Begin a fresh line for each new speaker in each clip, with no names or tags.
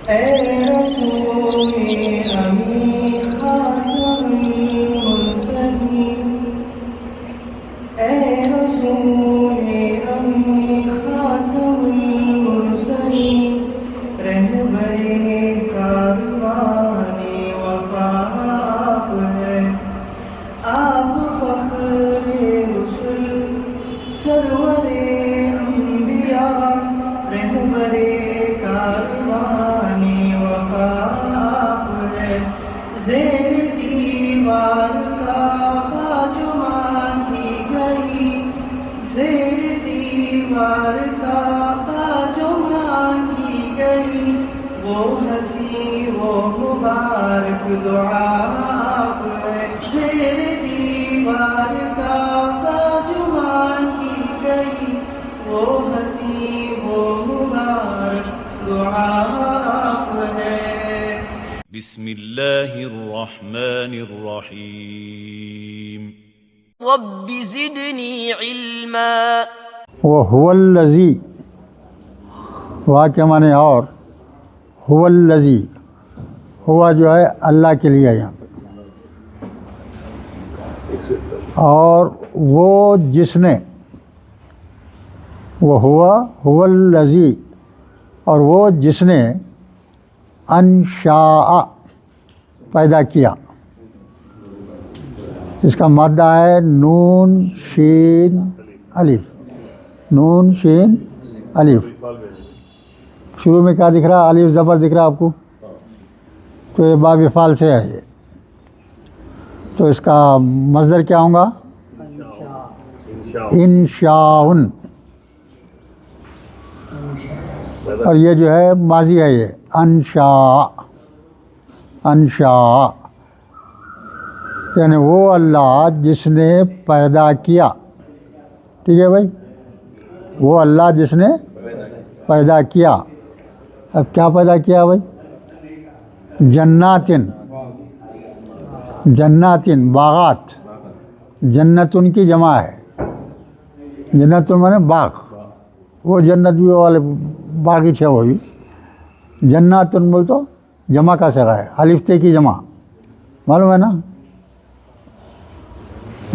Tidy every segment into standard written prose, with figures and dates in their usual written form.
ए रसूले अमी खातमुल मुरसलीन, ए रसूले अमी खातमुल मुरसलीन, रहबरे कारवाने वफा आप है, आप फख्रे रुसुल सरवरे अंबिया, रहबरे कारवाने वफा आप है, ज़ेर दीवार काबा जो मांगी गई, ज़ेर दीवार काबा जो मांगी गई, वो हंसी वो मुबारक दुआ आप है, ज़ेर दीवार काबा जो मांगी गई, वो हंसी वो मुबारक दुआ आप है।
बिस्मिल्लाहिर रहमानिर रहीम।
रब्बि ज़िदनी इल्मा।
वो हुवल्लज़ी, वाह के माने और, हुवल्लज़ी, हुआ जो है अल्लाह के लिए यहाँ पे, और वो जिसने, वो हुवल्लज़ी, और वो जिसने अंशाअ पैदा किया। इसका मादा है नून शीन अलिफ, नून शीन अलिफ। शुरू में क्या दिख रहा है? अलिफ ज़बर दिख रहा है आपको, तो ये बाब फ़ाल से है ये। तो इसका मज़दर क्या होगा? इंशाउन। और ये जो है माजी है, ये अंशा, अंशा यानी वो अल्लाह जिसने पैदा किया। ठीक है भाई, वो अल्लाह जिसने पैदा किया। अब क्या पैदा किया भाई? जन्नातिन, जन्नातिन बागात, जन्नतुन की जमा है, जन्नतुन माने बाग, वो जन्नत भी वाले बागीचे वो भी। जन्नातुन बोल तो जमा का सगा है, अलिफ्ते की जमा, मालूम है ना।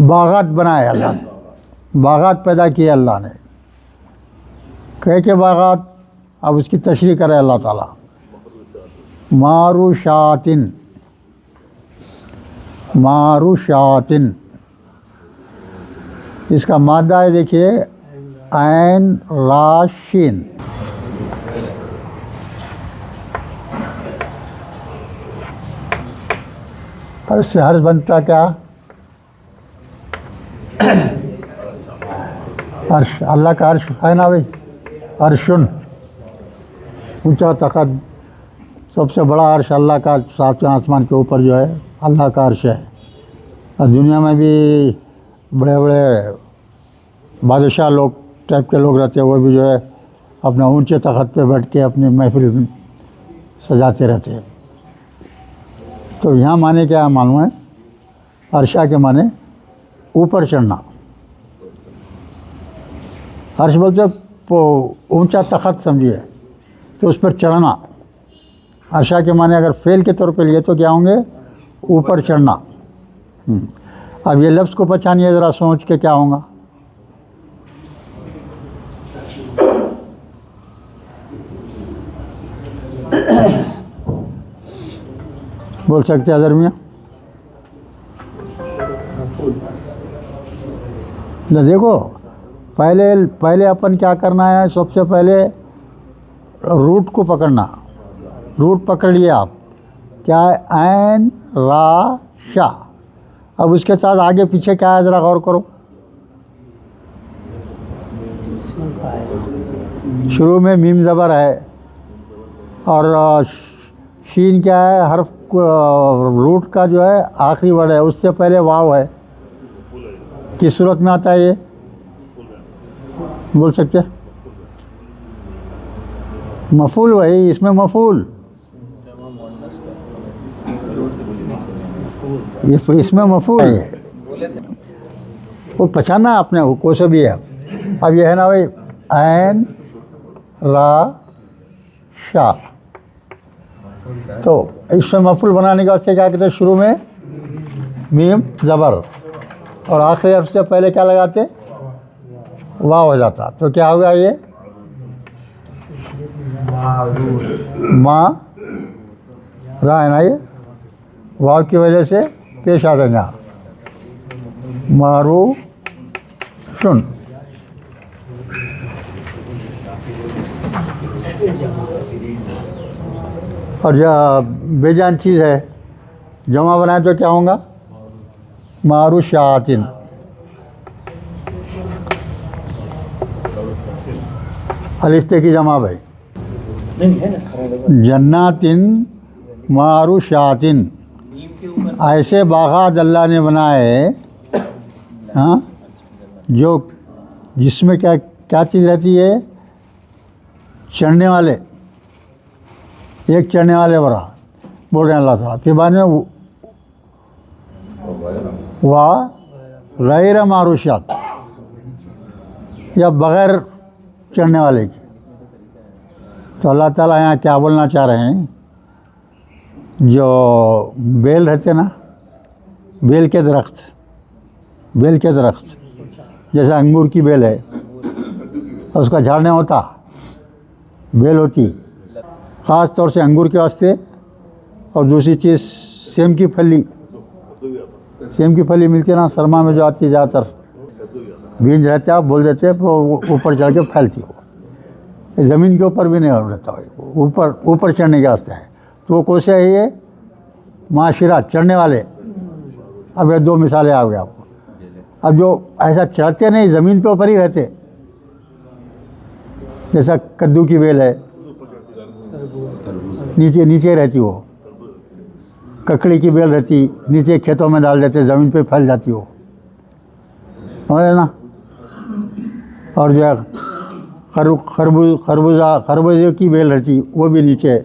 बागात बनाए अल्लाह ने, बागात पैदा किए अल्लाह ने। कह के बागात, अब उसकी तशरीह करे अल्लाह ताला। मारुशातिन, मारुशातिन, इसका मादा है देखिए ऐन राशिन। हर्ष से हर्ष बनता क्या? अर्श, अल्लाह का अर्श है ना भाई, अर्शुन, ऊंचा तखत, सबसे बड़ा अर्श अल्लाह का, सातवें आसमान के ऊपर जो है अल्लाह का अर्श है। और दुनिया में भी बड़े बड़े बादशाह लोग टाइप के लोग रहते हैं, वो भी जो है अपना ऊंचे तखत पे बैठ के अपनी महफिल सजाते रहते हैं। तो यहाँ माने क्या मालूम है? अर्शा के माने ऊपर चढ़ना। अर्श बोलते ऊंचा तखत समझिए, तो उस पर चढ़ना। अर्शा के माने अगर फेल के तौर पे लिए तो क्या होंगे? ऊपर चढ़ना। अब ये लफ्ज़ को पहचानिए ज़रा सोच के, क्या होगा? बोल सकते हैं दरमिया? तो देखो, पहले अपन क्या करना है? सबसे पहले रूट को पकड़ना। रूट पकड़ लिया आप, क्या है? ऐन रा शा। अब उसके साथ आगे पीछे क्या है ज़रा गौर करो। शुरू में मीम ज़बर है, और शीन क्या है? हर्फ रूट का जो है आखिरी वर्ड है, उससे पहले वाव है। किस सूरत में आता है ये? बोल सकते? मफूल, वही इसमें मफूल, इसमें मफूल है। वो पहचाना आपने, वो कोई से भी है। अब ये है ना भाई, ऐन रा शा, तो इसमें मफूल बनाने के वास्ते क्या कहते हैं, शुरू में मीम ज़बर और आखिरी हर्फ से पहले क्या लगाते, वाव हो जाता। तो क्या होगा ये, माँ रा है ना, ये वाव की वजह से पेश आ जाएगा, मारू सुन। और जब बेजान चीज़ है जमा बनाए तो क्या होगा, मारू शातिन। अलिफ्ते की जमा भाई, जन्नातिन मारू शातिन। ऐसे बागात अल्लाह ने बनाए, हाँ, जो जिसमें क्या क्या चीज़ रहती है, चढ़ने वाले, एक चढ़ने वाले बरा बोल रहे हैं अल्लाह ताला। फिर बाद में वाह गैर मारूशात, या बग़ैर चढ़ने वाले की। तो अल्लाह ताला यहाँ क्या बोलना चाह रहे हैं, जो बेल रहते ना, बेल के दरख्त, बेल के दरख्त जैसे अंगूर की बेल है, उसका झाड़ नहीं होता, बेल होती ख़ास तौर से अंगूर के वास्ते। और दूसरी चीज़ सेम की फली, सेम की फली मिलती है ना सरमा में जो आती है ज़्यादातर, बीज रहते आप बोल देते हैं, वो ऊपर चढ़ के फैलती हो, ज़मीन के ऊपर भी नहीं रहता भाई, ऊपर ऊपर चढ़ने के वास्ते है। तो वो कौन से है ये, माशिरा, चढ़ने वाले। अब ये दो मिसालें आ गई आपको। अब जो ऐसा चढ़ते नहीं, ज़मीन पे ऊपर ही रहते, जैसा कद्दू की बेल है, नीचे नीचे रहती, वो ककड़ी की बेल रहती, नीचे खेतों में डाल देते, ज़मीन पे फैल जाती वो, समझे ना। और जो है खरबूजे की बेल रहती, वो भी नीचे।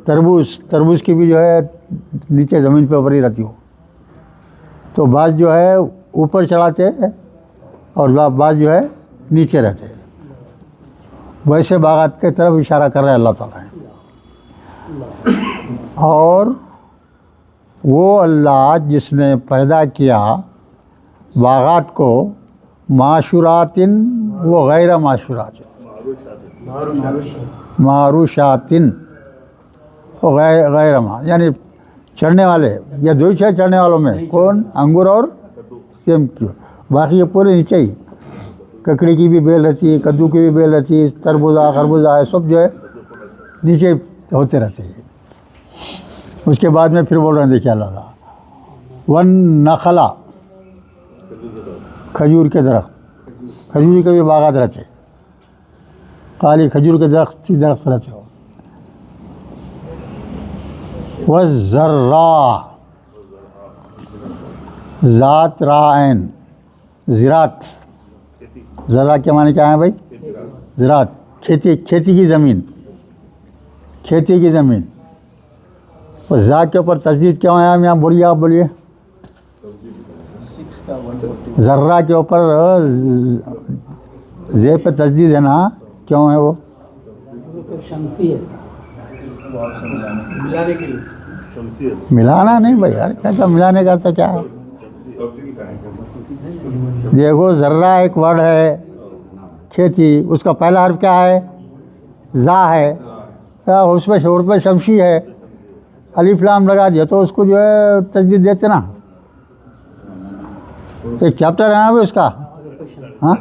तरबूज की भी जो है नीचे ज़मीन पे ऊपर ही रहती हो। तो बाज़ जो है ऊपर चढ़ाते हैं और बाज़ जो है नीचे रहते हैं। वैसे बागात की तरफ इशारा कर रहे हैं अल्लाह ताला। और वो अल्लाह जिसने पैदा किया बागात को, माशुरातिन वो गैर माशुरातिन, मारूशातिन वो गैर मा, यानी चढ़ने वाले, या दो ही है चढ़ने वालों में, कौन, अंगूर और सेम की। बाकी ये पूरे नीचे ही, ककड़ी की भी बेल रहती है, कद्दू की भी बेल रहती है, तरबूजा खरबूजा है, सब जो है नीचे होते रहते हैं। उसके बाद में फिर बोल रहे हैं, देखिए अल्लाह ताला, वन नखला, खजूर के दरख्त, खजूर के भी बागात रहते, काली खजूर के दरख्त रहते हो। व ज़र्रा, ज़ात रायन, ज़रात, ज़र्रा के माने क्या है भाई, ज़रात, खेती, खेती की ज़मीन, खेती की ज़मीन। और ज़ा के ऊपर तस्दीद क्यों है, यहाँ बोलिए, आप बोलिए। ज़र्रा के ऊपर ज़े पे तस्दीद है ना, क्यों है वो,
शमसी है, मिलाने के लिए।
मिलाना नहीं भाई यार, क्या मिलाने का तो क्या है। देखो ज़र्रा एक वर्ड है, खेती, उसका पहला हर्फ क्या है, ज़ा है, उसमें शोर पे शमशी है, अलिफ लाम लगा दिया तो उसको जो है तस्दीद देते ना। एक चैप्टर है ना भाई उसका, हाँ,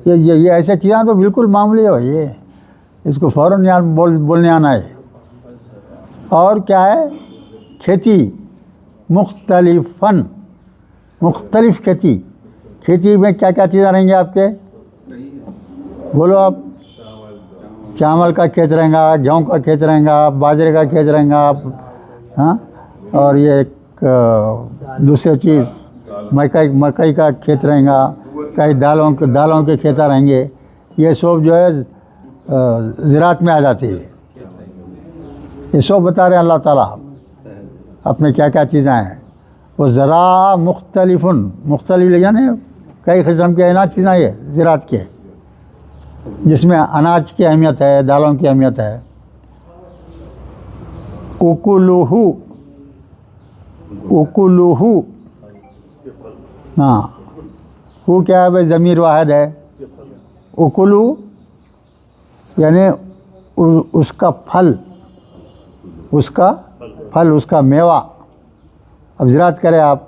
ये ऐसे चीज़ें तो बिल्कुल मामूली है भाई, ये इसको फ़ौरन यार बोलने आना है। और क्या है, खेती, मुख्तलिफ़न, मुख्तलिफ़ खेती, खेती में क्या क्या चीज़ें रहेंगी आपके, बोलो आप। चावल का खेत रहेगा, गेहूँ का खेत रहेगा, बाजरे का खेत रहेगा, हाँ, और ये एक दूसरी चीज़ मकई का खेत रहेगा, कई दालों के खेत रहेंगे। ये सब जो है ज़रात में आ जाती है। ये सब बता रहे हैं अल्लाह ताला अपने क्या क्या चीज़ें हैं। वो ज़रा मुख्तलिफ़ुन, मुख्तलिफ यानी कई किस्म के ना चीज़ें ये ज़रात के, जिसमें अनाज की अहमियत है, दालों की अहमियत है। उकुलुहु, उकुलुहु, हाँ, वो क्या है भाई, ज़मीर वाहिद है। उकुलु यानी उसका फल, उसका फल, उसका मेवा। अब ज़राअत करें आप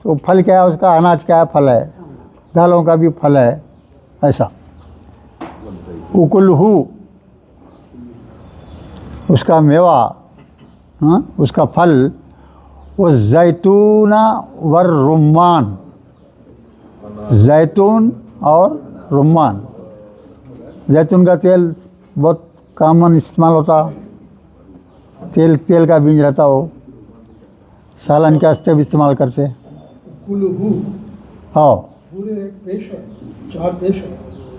तो फल क्या है उसका, अनाज क्या है, फल है, दालों का भी फल है, ऐसा। उकुलहू उसका मेवा, हाँ, उसका फल। वो जैतूना वर रुम्मान, जैतून और रुम्मान। जैतून का तेल बहुत कॉमन इस्तेमाल होता, तेल का बीज रहता, वो सालन के वास्ते भी इस्तेमाल करते।
कुलहू
हाँ,
पूरे एक पेश है, 4 पेश है।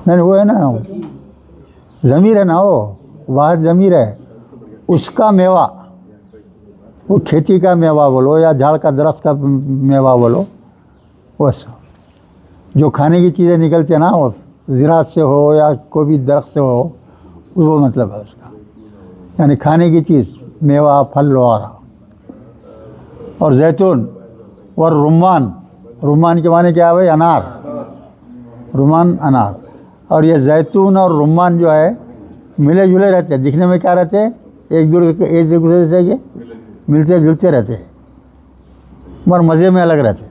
नहीं वो है ना, ज़मीर है ना, वो वाहिद ज़मीर है। उसका मेवा, वो खेती का मेवा बोलो या झाड़ का दरख्त का मेवा बोलो, बस जो खाने की चीज़ें निकलती है ना, वो ज़राअत से हो या कोई भी दरख्त से हो, वो मतलब है उसका, यानी खाने की चीज़, मेवा, फल वगैरह। और जैतून और रुम्मान, रुम्मान के माने क्या है भाई, अनार, रुम्मान अनार। और ये जैतून और रुम्मान जो है मिले जुले रहते हैं, दिखने में क्या रहते हैं, एक दूसरे से ये मिलते जुलते रहते हैं, मगर मज़े में अलग रहते हैं।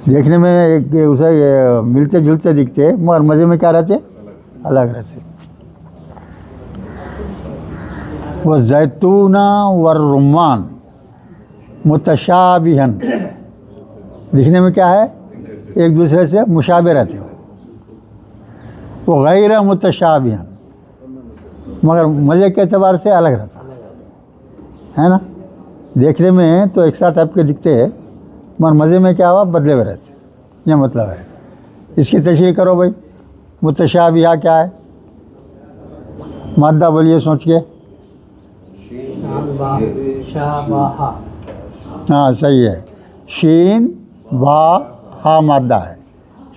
देखने में एक दूसरे ये मिलते जुलते दिखते हैं, मगर मज़े में क्या रहते, अलग रहते। वह जैतूना वर रुम्मान मुतशाबिहन, दिखने में क्या है, एक दूसरे से मुशाबे रहते हो। वो गैर मुतशाबिहन, मगर मज़े के एतबार से अलग रहता है ना। देखने में तो एक सा टाइप के दिखते हैं, मगर मज़े में क्या हुआ, बदले हुए रहते, यह मतलब है। इसकी तशरीह करो भाई, मुतशाबिहा क्या है, मादा बोलिए सोच के।
शाबाहा,
हाँ सही है, शीन बा हा मादा है,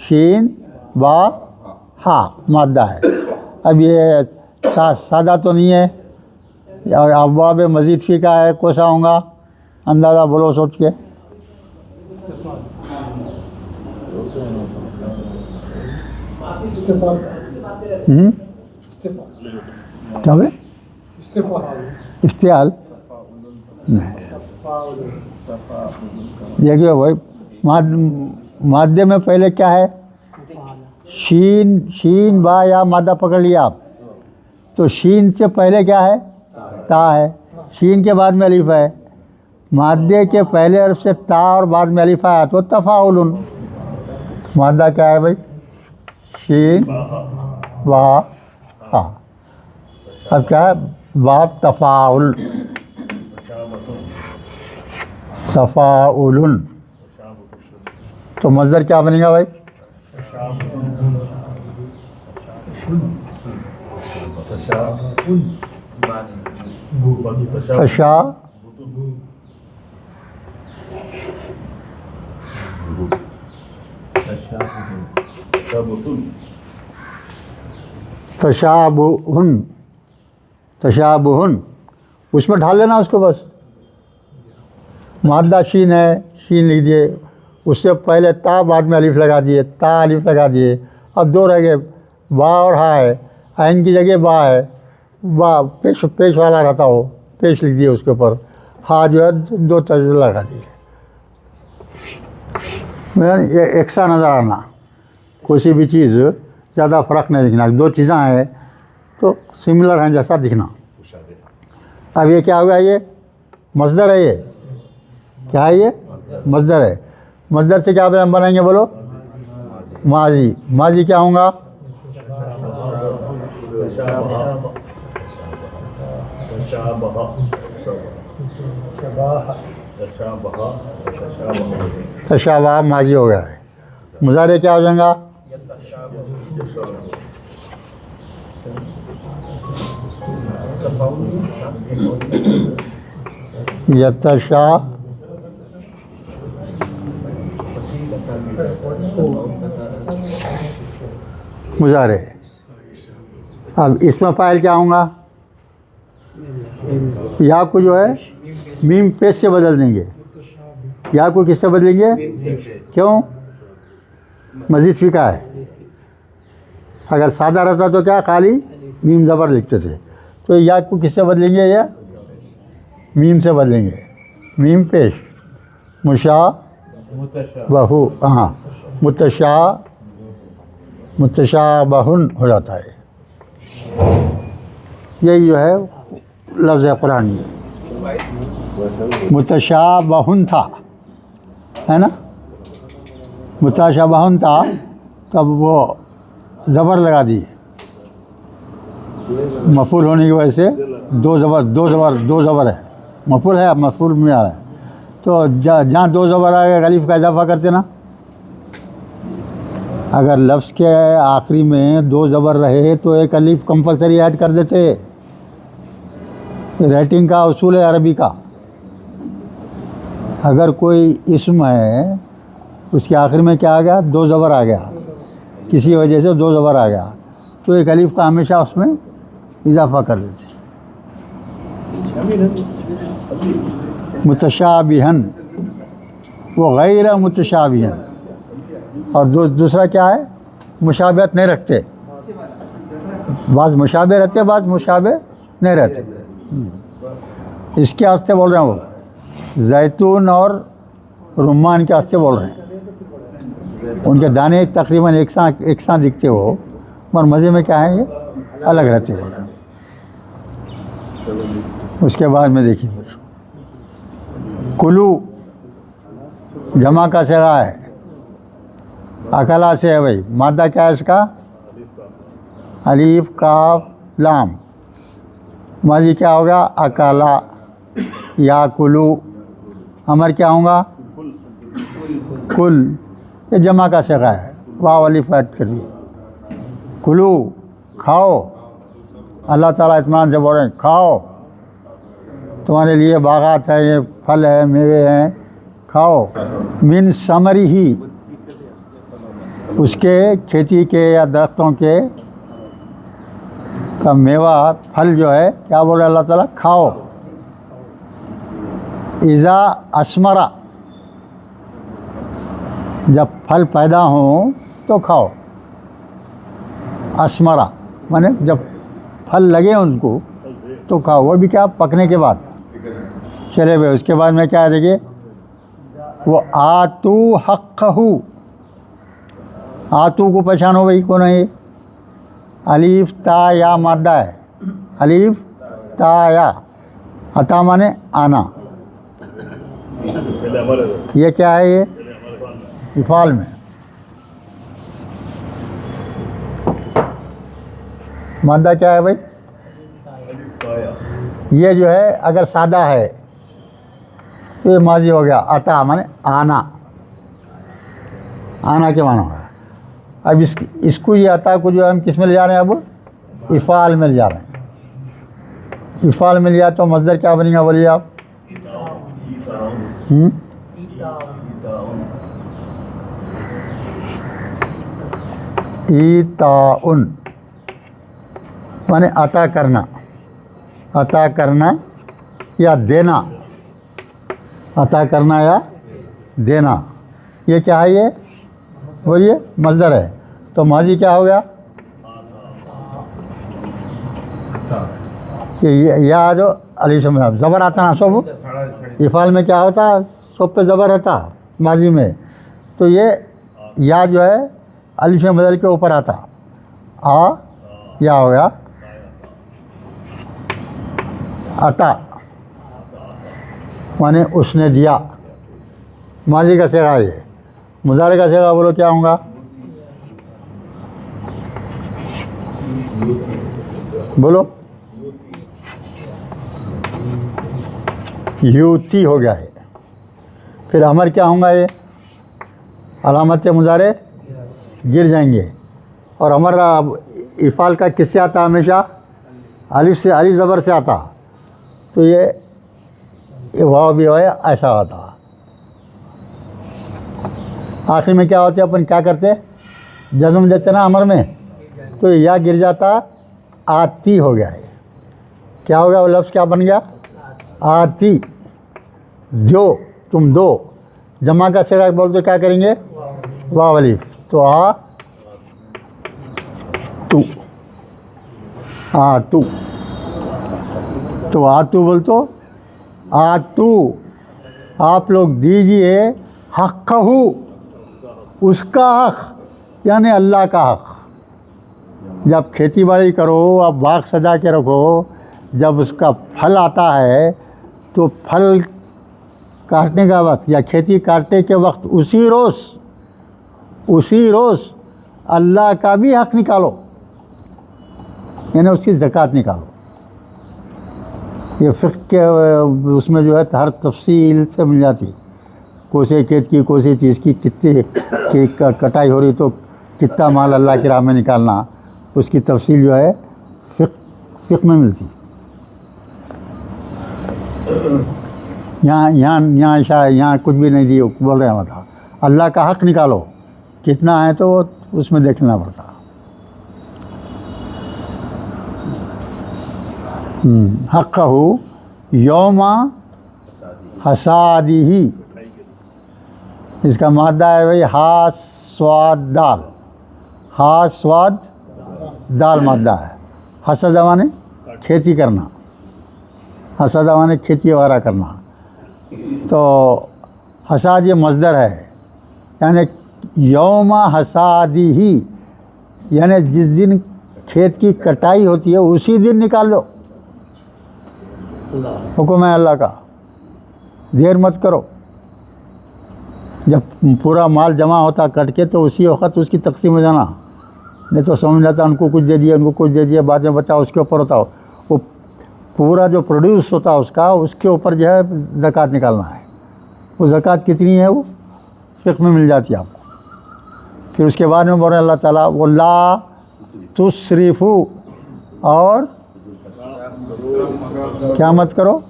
शीन बा हा मादा है। अब ये सादा तो नहीं है, और अब्वाब मज़ीद फ़ी का है, कौन सा होगा, अंदाज़ा बोलो सोच के।
इस्तेफाल
क्या है,
इस्तेफाल
इफ्तियाल नहीं। देखिए भाई, मादे में पहले क्या है, शीन बा या मादा पकड़ लिया आप, तो शीन से पहले क्या है, ता है, शीन के बाद में अलिफ है। मादे के पहले हर्फ से ता और बाद में अलिफ आया तो तफ़ाउलुन। मादा क्या है भाई, शीन बा हा। अब क्या है, बाब तफ़ाउल, तफ़ाउलुन। तो मज़दर क्या बनेगा भाई, तशा तशाबुहुन, तशाबुहुन उसमें ढाल लेना उसको बस। मादा शीन है, शीन लिख दिए, उससे पहले ता, बाद में अलिफ लगा दिए, ता अलिफ लगा दिए। अब 2 रह गए, बा और हा है, आइन की जगह बा है, बा पेश वाला रहता हो, पेश लिख दिए उसके ऊपर, हा जो है 2 तर्ज लगा दिए। ये एक सा नज़र आना, कोई भी चीज़ ज़्यादा फ़र्क नहीं दिखना, 2 चीज़ें हैं तो सिमिलर हैं जैसा दिखना। अब ये क्या हुआ, ये मज़दर है, ये क्या है, ये मज़दर है। मज़दर से क्या बनाएंगे बोलो, माजी। माजी क्या होगा, तशाबा माजी हो गया है। मुज़ारे क्या हो जाएगा, यतशा मुज़ारे। अब इसमें फ़ाइल क्या होगा, या को जो है मीम पेश से बदल देंगे। या को किससे बदलेंगे? क्यों? मजीद फ़िका है। अगर सादा रहता तो क्या खाली मीम ज़बर लिखते थे, तो या को किससे बदलेंगे? या मीम से बदलेंगे। मीम पेश मुशाबहु, हाँ मुतशाबहुन हो जाता है। यही जो है लफ्ज़ कुरान में मुतशाबहुन था, है ना? मुतशाबहुन था, तब वो ज़बर लगा दिए मफूल होने की वजह से। दो ज़बर है, मफूल है, मफूल में आ रहा है, तो जहाँ दो ज़बर आ गए अलीफ का इजाफा करते ना। अगर लफ्ज़ के आखिरी में दो ज़बर रहे तो एक अलीफ कंपलसरी ऐड कर देते। राइटिंग का उसूल है अरबी का। अगर कोई इस्म है उसके आखिर में क्या आ गया? दो ज़बर आ गया, किसी वजह से दो ज़बर आ गया, तो एक अलीफ का हमेशा उसमें इजाफा कर देते। मुतशाबिहन वो गैर मुतशाबिहन। और दूसरा क्या है? मुशाबहत नहीं रखते। बाज़ मुशाबह रहते, बाज़ मुशाबह नहीं रहते। इसके वास्ते बोल रहे हैं वो, जैतून और रुम्मान के वास्ते बोल रहे हैं। उनके दाने तकरीबन एक साथ दिखते हो, मगर मज़े में क्या है? ये अलग रहते हो। उसके बाद में देखिए, कुलू जमा का सिगा है, अकला से है भाई। मादा क्या है इसका? अलीफ काफ लाम। माजी क्या होगा? अकला या कुलू। अमर क्या होगा? कुल। ये जमा का सिगा है, वाव अलीफ ऐड कर दिए। कुलू खाओ, अल्लाह ताला इत्मीनान से बोल रहे हैं खाओ, तुम्हारे लिए बागात है, ये फल है, मेवे हैं, खाओ। मिन समरी ही, उसके खेती के या दरख्तों के का मेवा फल जो है, क्या बोल रहे हैं अल्लाह ताला? खाओ। इज़ा अस्मरा, जब फल पैदा हो तो खाओ। अस्मरा माने जब फल लगे उनको तो खाओ, वो भी क्या? पकने के बाद। चले हुए उसके बाद में क्या है देखिए, वो आतू हक़्क़हू। आतू को पहचानो भाई, कौन है ये? अलीफ ता या मादा है, अलीफ ता या। अता माने आना। ये क्या है? ये इफ़ाल में। मादा क्या है भाई? ये जो है अगर सादा है तो ये माजी हो गया। अता माने आना, आना के माना होगा। अब इसको ये अता को जो हम किस में ले जा रहे हैं? अब इफ़ाल में ले जा रहे हैं। इफ़ाल में लिया तो मज़दर क्या बनेगा? बोलिए आप। ईताउन माने अता करना, अता करना या देना। अता करना या देना, ये क्या है? ये बोलिए मज़दर है। तो माजी क्या हो गया? या जो अली से ज़बर आता ना सब। इफ़ाल में क्या होता? सब पे ज़बर रहता माजी में, तो ये या जो है अलिफ में बदल के ऊपर आता। आ या हो गया अता, माने उसने दिया। माजी का सेगा ये। मुज़ारे का सेगा बोलो क्या होगा? बोलो। यूती हो गया है। फिर अमर क्या होगा? ये अलामत मुज़ारे गिर जाएंगे। और अमर इफ़ाल का किससे आता? हमेशा अलिफ से, अलिफ ज़बर से आता। तो ये वाव भी है ऐसा आता। आखिर में क्या होते? अपन क्या करते? जज़्म देते ना अमर में, तो या गिर जाता, आती हो गया है। क्या हो गया, वो लफ्ज़ क्या बन गया, आती, जो, तुम दो। जमा का सिगा बोलते क्या करेंगे, वाव अलिफ, तो आ तू, आ तू, तो आ तू बोल तो आ तू, आप लोग दीजिए हक़्क़हू, उसका हक़ यानी अल्लाह का हक़। जब खेती बाड़ी करो, आप बाग सजा के रखो, जब उसका फल आता है तो फल काटने का वक्त या खेती काटने के वक्त उसी रोज़ अल्लाह का भी हक़ निकालो, यानी उसकी ज़कात निकालो। ये फ़िक़्ह के उसमें जो है हर तफसील से मिल जाती, कोसे खेत की, कोसे चीज़ की, कितनी की कटाई हो रही तो कितना माल अल्लाह की राह में निकालना, उसकी तफसील जो है फ़िक़्ह में मिलती। यहाँ कुछ भी नहीं दिए, बोल रहे हैं मतलब अल्लाह का हक़ निकालो, कितना है तो उसमें देखना पड़ता। हक़्क़हू यौमा हसादिही, इसका मादा है भाई हा स्वाद दाल, हा स्वाद दाल मादा है। हसद माने खेती करना, हसद माने खेती वगैरह करना, तो हसाद ये मज़दर है, यानी यौमा हसादी ही, यानी जिस दिन खेत की कटाई होती है उसी दिन निकाल दो। हुक्म है अल्लाह का, देर मत करो। जब पूरा माल जमा होता कट के तो उसी वक्त उसकी तकसीम हो जाना, नहीं तो समझ जाता उनको कुछ दे दिया, उनको कुछ दे दिया, बाद में बचा उसके ऊपर होता हो। वो पूरा जो प्रोड्यूस होता है उसका, उसके ऊपर जो है ज़कात निकालना है। वो ज़कात कितनी है वो फ़िक़्ह में मिल जाती है आपको। फिर उसके बाद में बोल रहे अल्लाह ताला वो ला तुस्रिफू, और क्या मत करो,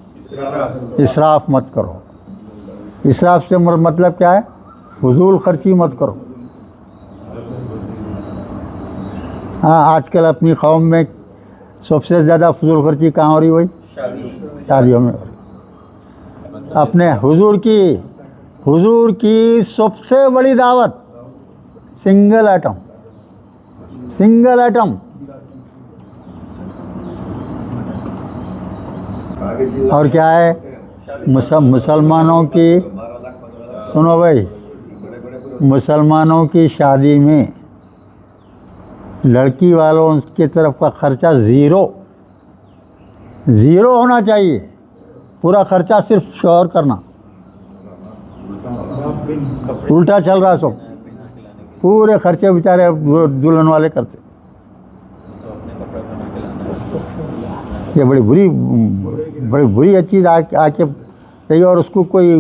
इसराफ मत करो। इसराफ से मतलब क्या है, फजूल खर्ची मत करो। हाँ, आजकल अपनी कौम में सबसे ज़्यादा फजूल खर्ची कहाँ हो रही, वही शादियों में। अपने हुजूर की सबसे बड़ी दावत सिंगल आइटम, और क्या है, मुसलमानों की, सुनो भाई, मुसलमानों की शादी में लड़की वालों की तरफ का खर्चा ज़ीरो होना चाहिए। पूरा खर्चा सिर्फ शौहर करना, उल्टा चल रहा सब, पूरे खर्चे बेचारे दुल्हन वाले करते। ये बड़ी बुरी चीज़ आके रही, और उसको कोई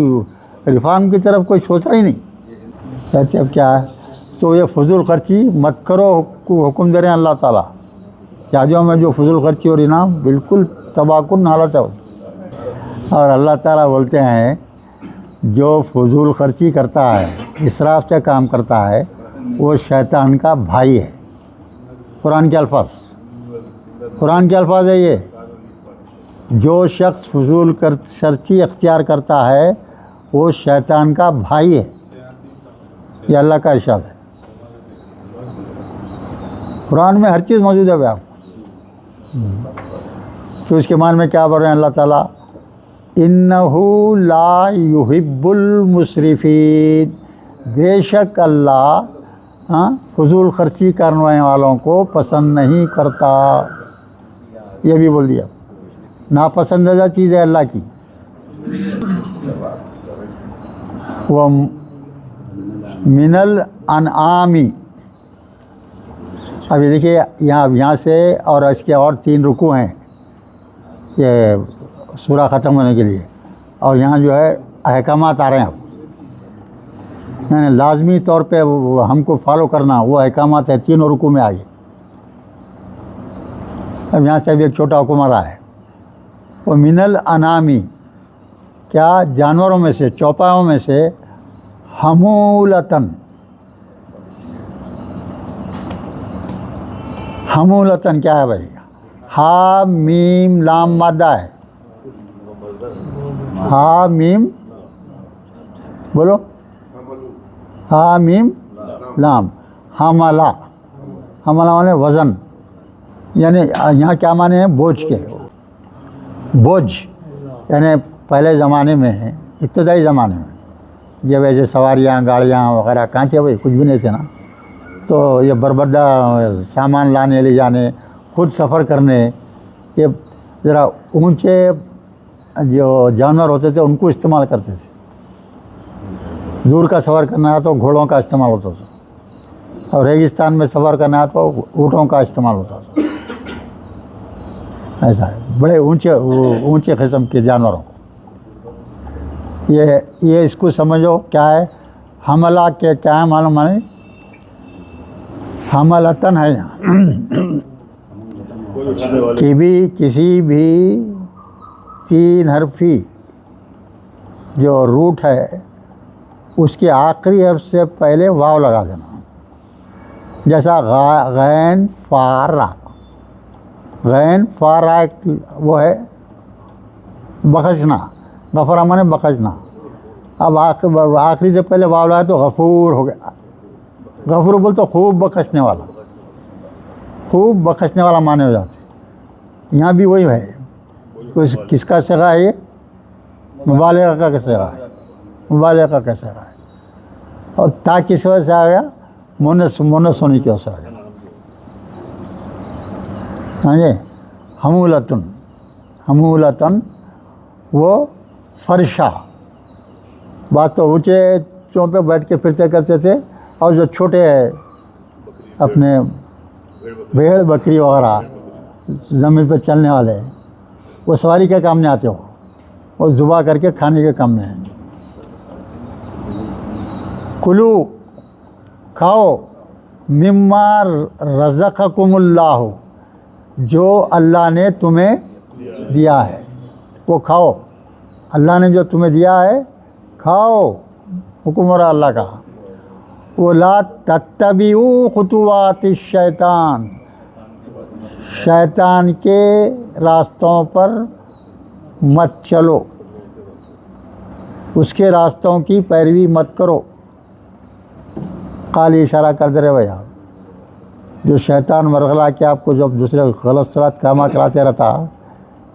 रिफॉर्म की तरफ कोई सोच रहा ही नहीं। कहते अब क्या है, तो ये फजूल खर्ची मत करो, हुक्म दे रहे हैं अल्लाह ताला। शादियों में जो फजूल खर्ची हो रही ना, बिल्कुल तबाकुन हालत है। और अल्लाह ताला बोलते हैं जो फजूल खर्ची करता है, इसराफ से काम करता है, वो शैतान का भाई है। कुरान के अल्फाज है ये। जो शख्स फजूल खर्ची अख्तियार करता है वो शैतान का भाई है, ये अल्लाह का इरशाद है। कुरान में हर चीज़ मौजूद है आप। तो इसके मान में क्या बोल रहे हैं अल्लाह ताला, इन्नहु ला युहिब्बुल मुसरिफीन, बेशक अल्लाह फजूल खर्ची करने वालों को पसंद नहीं करता। ये भी बोल दिया, नापसंदीदा चीज़ है अल्लाह की। वह मिनल अनआमी, अभी देखिए यहाँ से और इसके और 3 रुकू हैं ये सूरा ख़त्म होने के लिए, और यहाँ जो है अहकामात आ रहे हैं। यानी लाजमी तौर पे हमको फॉलो करना वो अहकामात है, 3 रुकू में आगे। अब यहाँ से भी एक छोटा हुक्म आ रहा है, वो मिनल अनामी, क्या जानवरों में से, चौपायों में से, हमूलतन क्या है भाई, हा मीम लाम मादा है। हा मीम बोलो, हा मीम लाम। हमला, हमला माने वज़न, यानी यहाँ क्या माने हैं? बोझ के। बोझ यानी पहले ज़माने में, इब्तदाई ज़माने में जब ऐसे सवारियाँ गाड़ियाँ वगैरह कहाँ थे भाई, कुछ भी नहीं थे ना। तो ये बरबदा सामान लाने ले जाने, खुद सफ़र करने, ये ज़रा ऊंचे जो जानवर होते थे उनको इस्तेमाल करते थे। दूर का सफ़र करना है तो घोड़ों का इस्तेमाल होता था, और रेगिस्तान में सफ़र करना है तो ऊँटों का इस्तेमाल होता था। ऐसा है, बड़े ऊंचे किस्म के जानवरों को। ये इसको समझो क्या है। हमला के क्या है मालूम? माने हमलतन है यहाँ कि भी किसी भी तीन हरफी जो रूट है उसके आखिरी हर्फ से पहले वाव लगा देना। जैसा गैन फारा, गैन फारा वो है बख्शना, गफरा माने बख्शना। अब आखिरी से पहले वाव लगा तो गफूर हो गया। गफूर बोल तो खूब बख्शने वाला, खूब बख्शने वाला माने हो जाते। यहाँ भी वही है। किसका सिगा है ये? मुबालिगा का सिगा है, मुबालिगा का सिगा है। और ता किस वजह से आ गया? मोनस होने की वजह से आ गया। हाँ जी, हमूलतन, हमूलतन वो फरशा। बात तो ऊँचे चों पे बैठ के फिरते करते थे, और जो छोटे अपने भेड़ बकरी वगैरह ज़मीन पर चलने वाले, वो सवारी के काम नहीं आते, वो ज़ुबा करके खाने के काम में आएंगे। कुलू खाओ, मिम्मा रज़क़कुमुल्लाहु, जो अल्लाह ने तुम्हें दिया है वो खाओ। अल्लाह ने जो तुम्हें दिया है खाओ, हुक्म हो रहा अल्लाह का। वला तत्तबिऊ खुतुवातिश शैतान, शैतान के रास्तों पर मत चलो, उसके रास्तों की पैरवी मत करो। काली इशारा कर दे रहे भैया, जो शैतान मरगला के आपको जब दूसरे गलत सलात कामा कराते रहता,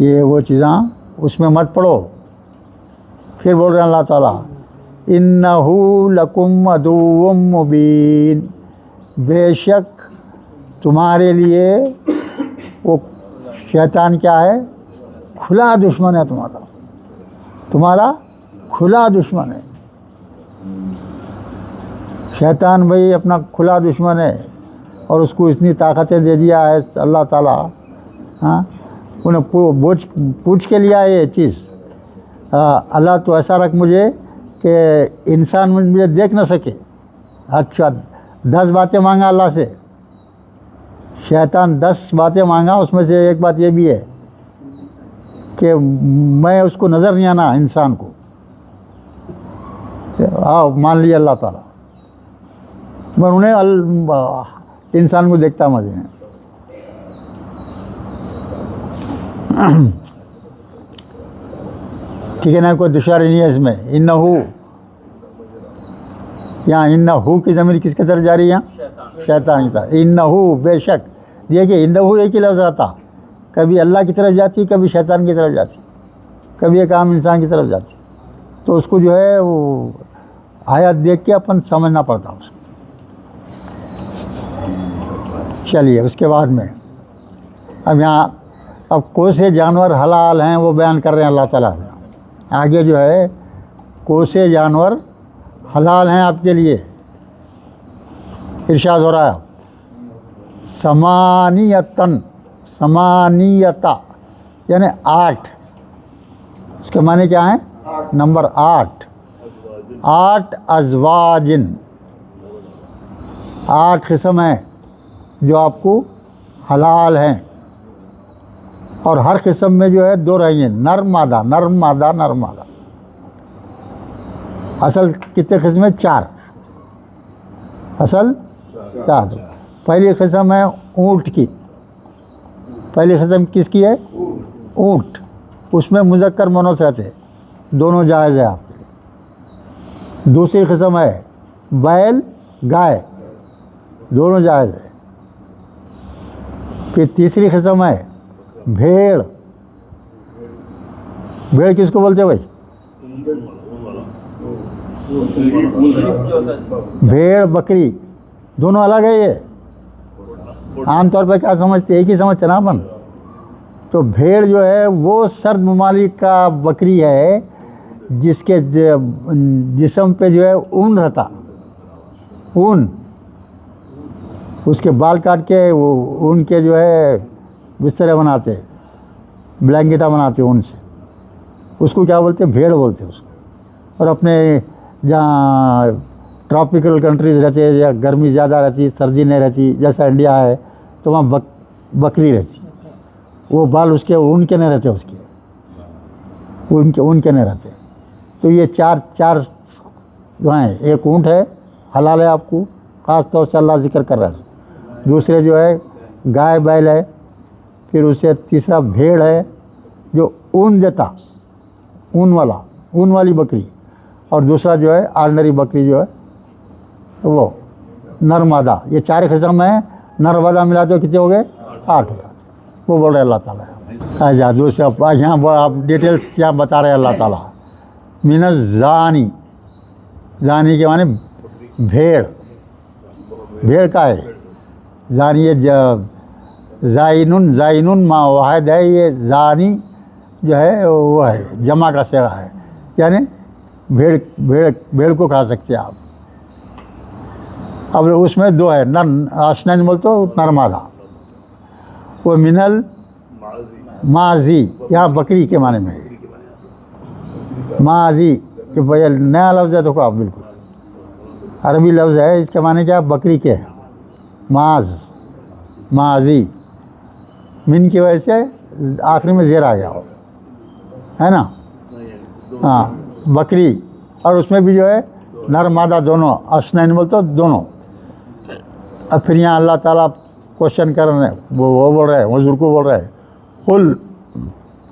ये वो चीज़ें उसमें मत पड़ो। फिर बोल रहे हैं अल्लाह ताला, इन्नहू लकुम अदुव्वुम मुबीन, बेशक तुम्हारे लिए वो शैतान क्या है? खुला दुश्मन है तुम्हारा, तुम्हारा खुला दुश्मन है। शैतान भाई अपना खुला दुश्मन है, और उसको इतनी ताकतें दे दिया है अल्लाह ताला। हाँ, उन्हें पूछ के लिया ये चीज़। अल्लाह तो ऐसा रख मुझे कि इंसान मुझे देख ना सके। अच्छा, 10 बातें मांगा अल्लाह से, शैतान 10 बातें मांगा, उसमें से एक बात ये भी है कि मैं उसको नज़र नहीं आना इंसान को। आओ मान लिया अल्लाह ताला, मैं उन्हें इंसान को देखता मजे में। ठीक है ना, कोई दुश्वारी नहीं है इसमें। इन्नहू, यहाँ इन्नहू की ज़मीर किसके तरफ जा रही है? यहाँ शैतान की तरफ। इन्नहू बेशक, देखिए इन्नहू एक ही लफ्ज़ आता, कभी अल्लाह की तरफ जाती, कभी शैतान की तरफ जाती, कभी एक आम इंसान की तरफ जाती। तो उसको जो है वो आयत देख के अपन समझना पड़ता उसको। चलिए उसके बाद में अब यहाँ अब कौन से जानवर हलाल हैं वो बयान कर रहे हैं अल्लाह ताला। आगे जो है कौन से जानवर हलाल हैं आपके लिए इरशाद हो रहा है। समानियतन, समानियता यानी 8, इसके माने क्या हैं? नंबर 8, 8 अज़वाजिन, 8 किस्म हैं जो आपको हलाल हैं, और हर किस्म में जो है 2 रहेंगे, नर मादा, नर मादा, नर मादा। असल कितने किस्म है? 4, असल 4। पहली किस्म है ऊँट की, पहली किस्म किसकी है? ऊँट। उसमें मुज़क्कर मुअन्नस रहते हैं, दोनों जायज़ है आपके लिए। दूसरी किस्म है बैल गाय, दोनों जायज़ है। फिर तीसरी किस्म है भेड़। भेड़ किसको बोलते हैं भाई? भेड़ बकरी दोनों अलग है। ये आमतौर पर क्या समझते, एक ही समझते ना अपन। तो भेड़ जो है वो सर्द ममालिक का बकरी है, जिसके जिस्म पे जो है ऊन रहता, ऊन। उसके बाल काट के वो ऊन के जो है बिस्तरे बनाते, ब्लैंकेटा बनाते ऊन से, उसको क्या बोलते हैं? भेड़ बोलते हैं उसको। और अपने जहाँ ट्रॉपिकल कंट्रीज़ रहते हैं, या गर्मी ज़्यादा रहती, सर्दी नहीं रहती, जैसा इंडिया है, तो वहाँ बकरी रहती। वो बाल उसके ऊन के नहीं रहते, उसके ऊन के नहीं रहते। तो ये चार जो हैं, एक ऊँट है हलाल है आपको, ख़ास तौर से अल्लाह जिक्र कर रहा है। दूसरे जो है गाय बैल है। फिर उसे तीसरा भेड़ है जो ऊन देता, ऊन वाली बकरी। और दूसरा जो है ऑर्डिनरी बकरी जो है वो नर मादा। ये चार किस्म है। नर मादा मिला तो कितने हो गए? 8 हो गए। वो बोल रहे अल्लाह ताला। अच्छा दूसरा यहाँ आप डिटेल्स क्या बता रहे हैं अल्लाह ताला? मिनज़ ज़ानी, ज़ानी के माने भेड़। भेड़ का है ज़ानी, ये ज़ाइनुन मा वाहिद है। ये ज़ानी जो है वो है जमा का सेवा है, यानी भेड़ को खा सकते हैं आप। अब उसमें दो है, नर आसनैन बोल तो नरमादा। वो मिनल माजी, यहाँ बकरी के माने में माजी कि भैया नया लफ्ज़ है। तो आप बिल्कुल अरबी लफ्ज़ है, इसके माने क्या? बकरी के है। माजी मिन की वजह से आखिरी में ज़ेर आ गया हो, है ना? हाँ बकरी। और उसमें भी जो है नर मादा दोनों, असनैन बोल तो दोनों। अब फिर यहाँ अल्लाह ताला क्वेश्चन कर रहे हैं, वो बोल रहे हैं, हुज़ूर को बोल रहे हैं,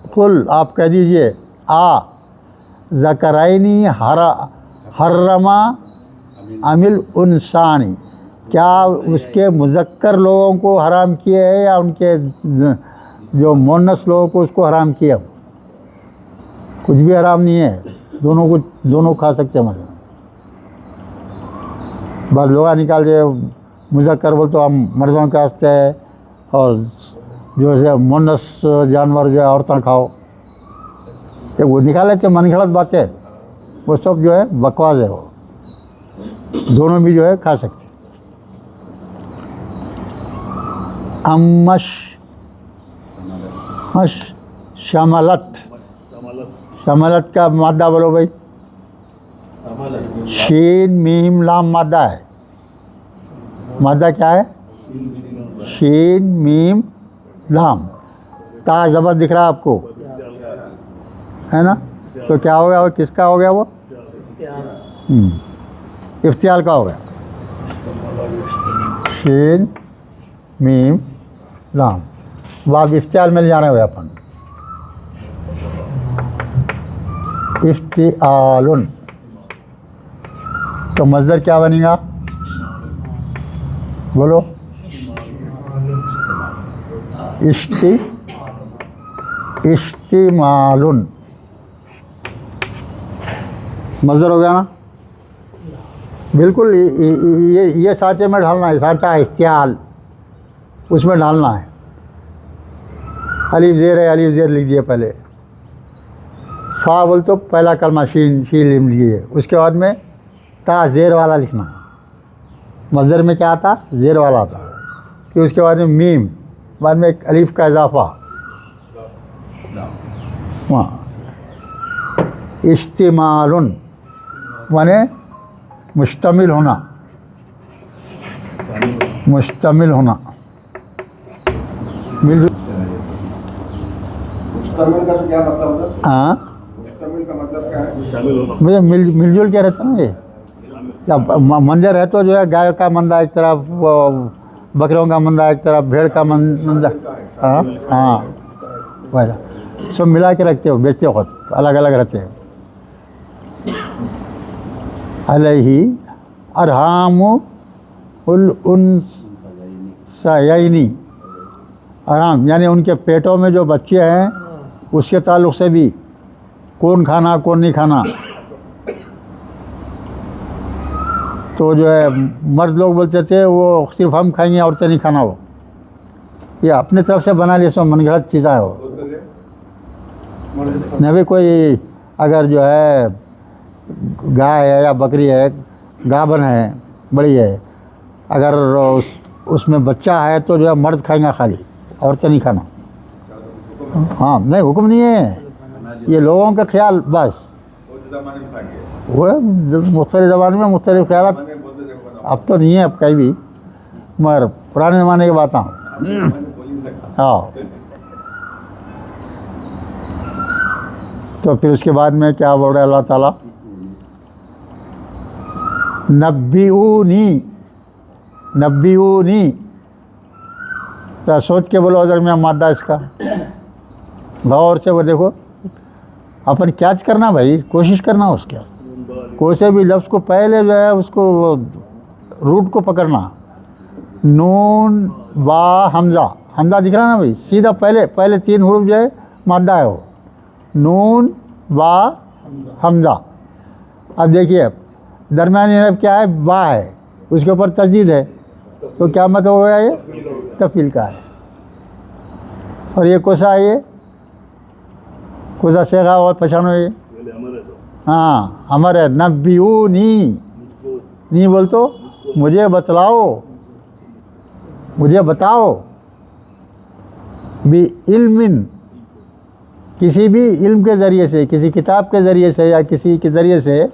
कुल आप कह दीजिए, आ ज़करैनी हर्रमा अमिल उनसानी, क्या उसके मुज़क्कर लोगों को हराम किए हैं या उनके जो मुअन्नस लोगों को उसको हराम किया? कुछ भी हराम नहीं है, दोनों खा सकते हैं। मतलब बस लोग निकाल दे, मुज़क्कर बोल तो हम मर्दों के वास्ते है, और जो है मुअन्नस जानवर जो है औरतें खाओ, ये वो निकाल लेते मन गलत बातें। वो सब जो है बकवास है। वो दोनों भी जो है खा सकते। शमलत का मादा बोलो भाई। शीन मीम लाम मादा है। मादा क्या है? शीन मीम लाम। ता ज़बर दिख रहा है आपको, है ना? तो क्या हो गया वो? किसका हो गया वो? इफ्तियाल का हो गया। शीन मीम लाम, वाब इफ्तियाल में ले जाना हुआ अपन। इफ्तिआलुन, तो मज़दर क्या बनेगा? बोलो। इस्तिमालुन मज़दर हो गया ना? बिल्कुल। ये सांचे में ढालना है, सांचा है इफ्तियाल, उसमें डालना है। अलीफ ज़ेर है, अलीफ ज़ेर लिख दिए पहले। फ़ा बोल तो पहला कलमा शीन लिख लिए, उसके बाद में ता ज़ेर वाला लिखना। मज़दर में क्या आता? ज़ेर वाला आता। फिर उसके बाद में मीम, बाद में एक अलीफ का इजाफा वहाँ। इस्तिमालुन माने मुश्तमिल होना, मुश्तमिल होना।
मुश्तमिल का क्या मतलब होता है?
हाँ,
मुश्तमिल का मतलब क्या है? शामिल होना।
मुझे मिलजुल के रहता ना। ये मंजर है तो जो है गाय का मंदा एक तरफ, बकरों का मंदा एक तरफ, भेड़ का मंदा, हाँ हाँ वैसा सब मिला के रखते हो, बेचते हो, खुद अलग अलग रहते हो। अलैहि अरहामु उल उनसयैनी, आराम यानी उनके पेटों में जो बच्चे हैं उसके ताल्लुक़ से भी कौन खाना कौन नहीं खाना। तो जो है मर्द लोग बोलते थे वो सिर्फ हम खाएंगे, औरतें नहीं खाना। वो ये अपने तरफ से बना लिए, सो मनगढ़ंत चीज़ा है वो। न भी कोई अगर जो है गाय है या बकरी है, गाभन है, बड़ी है, अगर उसमें बच्चा है तो जो है मर्द खाएंगा खाली, औरतें नहीं खाना। हाँ नहीं, हुक्म नहीं है, ये लोगों का ख्याल बस। वो मुख्तलिफ ज़माने में मुख्तलिफ ख्याल, अब तो नहीं है, अब कहीं भी, मगर पुराने ज़माने की बात। हाँ तो फिर उसके बाद में क्या बोल रहे अल्लाह ताला, नब्बिऊनी, तो सोच के बोलो अगर मैं मादा इसका गौर से वो देखो, अपन क्या करना भाई, कोशिश करना उसके कोई भी लफ्ज़ को पहले जो है उसको रूट को पकड़ना। नून बा हमज़ा, हमज़ा दिख रहा ना भाई, सीधा पहले 3 हुरूफ जो है मादा है वो, नून बा हमज़ा। अब देखिए दरमियानी हरफ क्या है, बा है, उसके ऊपर तस्दीद है, तो क्या मतलब हो गया, ये तफील का है। और ये कोसा है, ये कोसा शेखा और पहचानो ये, हाँ अमर है। नब्बिऊनी, नहीं बोल तो मुझे बतलाओ, मुझे बताओ, बि इल्मिन, किसी भी इल्म के ज़रिए से, किसी किताब के ज़रिए से या किसी के ज़रिए से,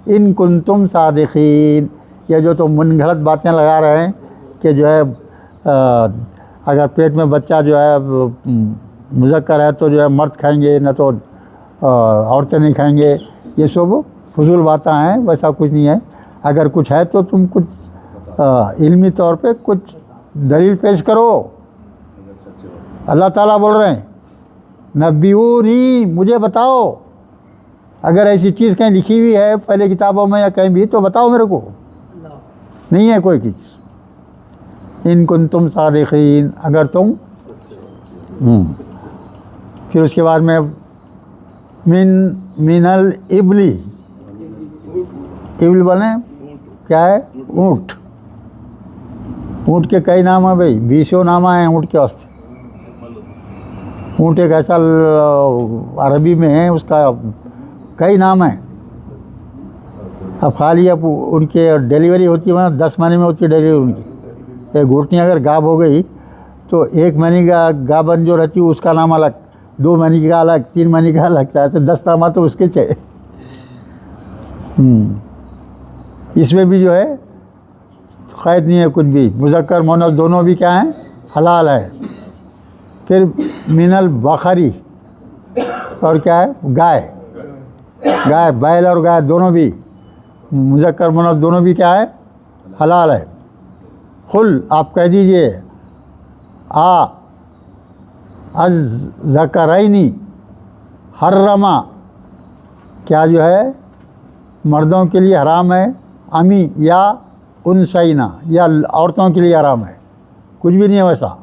इन कुंतुम सादिकीन, ये जो तुम मनगढ़ंत बातें लगा रहे हैं कि जो है अगर पेट में बच्चा जो है मुज़क्कर है तो जो है मर्द खाएंगे, न तो औरतें नहीं खाएंगे, ये सब फजूल बातें हैं, वैसा कुछ नहीं है। अगर कुछ है तो तुम कुछ इल्मी तौर पे कुछ दलील पेश करो। अल्लाह ताला बोल रहे हैं नब्बिऊनी, मुझे बताओ, अगर ऐसी चीज़ कहीं लिखी हुई है पहले किताबों में या कहीं भी तो बताओ मेरे को, नहीं है कोई चीज़। इन कुंतुम सादिकीन, अगर तुम फिर उसके बाद में मिनल इबली, इबल बने क्या है, ऊँट। ऊँट के कई नाम है भाई, 20 नाम है ऊँट के वास्ते। ऊँट एक ऐसा अरबी में है, उसका कई नाम है। अब खाली अब उनके डिलीवरी होती है, 10 महीने में होती है डिलीवरी उनकी। एक घुटनी अगर गाब हो गई तो 1 महीने का गाबन जो रहती है उसका नाम अलग, 2 महीने का अलग, 3 महीने का अलग, तो 10 नामा तो उसके चाहिए। इसमें भी जो है क़ैद नहीं है कुछ भी, मुज़क्कर मुअन्नस दोनों भी क्या हैं, हलाल है। फिर मिनल बकरी, और क्या है, गाय, बैल और गाय दोनों भी मुज़क्कर मुअन्नस दोनों भी क्या है, हलाल है। कुल आप कह दीजिए अज़ ज़करैनी हर्रमा, क्या जो है मर्दों के लिए हराम है, अमी या उनसैना, या औरतों के लिए हराम है, कुछ भी नहीं है वैसा।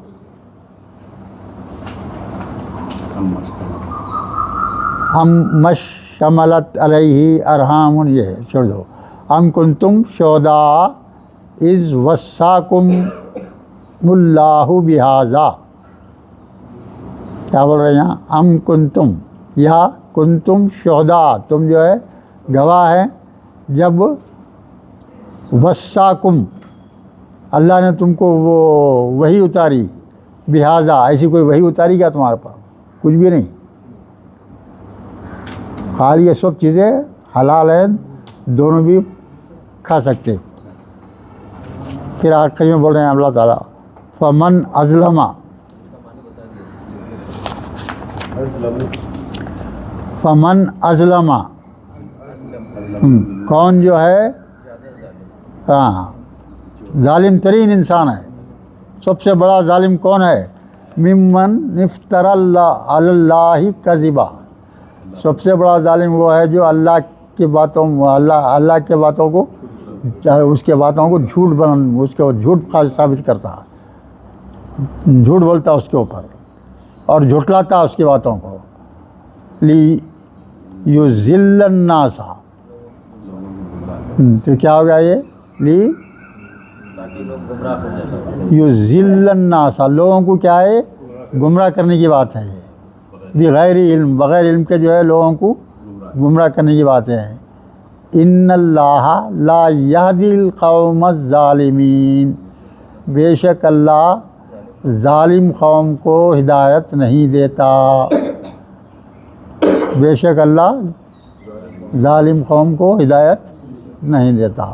हम मशमलत अलैहि अरहामुन, ये छोड़ दो। हम कुंतुम शोदा इज़ वस्साकुमुल्लाहु बिहाज़ा, क्या बोल रहे हैं यहाँ, हम कुंतुम, या कुंतुम शोदा, तुम जो है गवाह है, जब वस्साकुम, अल्लाह ने तुमको वो वही उतारी, बिहाज़ा, ऐसी कोई वही उतारी क्या तुम्हारे पास, कुछ भी नहीं। खाली ये सब चीज़ें हलाल हैं, दोनों भी खा सकते। फिर आखिर में बोल रहे हैं अल्लाह ताला फमन अज़लमा, फमन अज़लमा, कौन जो है, हाँ जालिम तरीन इंसान है, सबसे बड़ा जालिम कौन है? मिम्मन इफ्तरा अल्लाहि कज़िबा, सबसे बड़ा जालिम वो है जो अल्लाह की बातों अल्लाह के बातों को, चाहे उसके बातों को उसको झूठ साबित करता, झूठ बोलता उसके ऊपर और झुटलाता उसकी बातों को। ली युज़िल्लन्नासा, तो क्या हो गया ये? ली युज़िल्लन्नासा, लोगों को क्या है? गुमराह करने की बात है ये, बगैर इल्म, बगैर इल्म के जो है लोगों को गुमराह करने की बात है। इन्नल्लाह ला यहदिल कौमज़ ज़ालिमीन, बेशक अल्लाह ज़ालिम कौम को हिदायत नहीं देता, बेशक अल्लाह ज़ालिम कौम को हिदायत नहीं देता।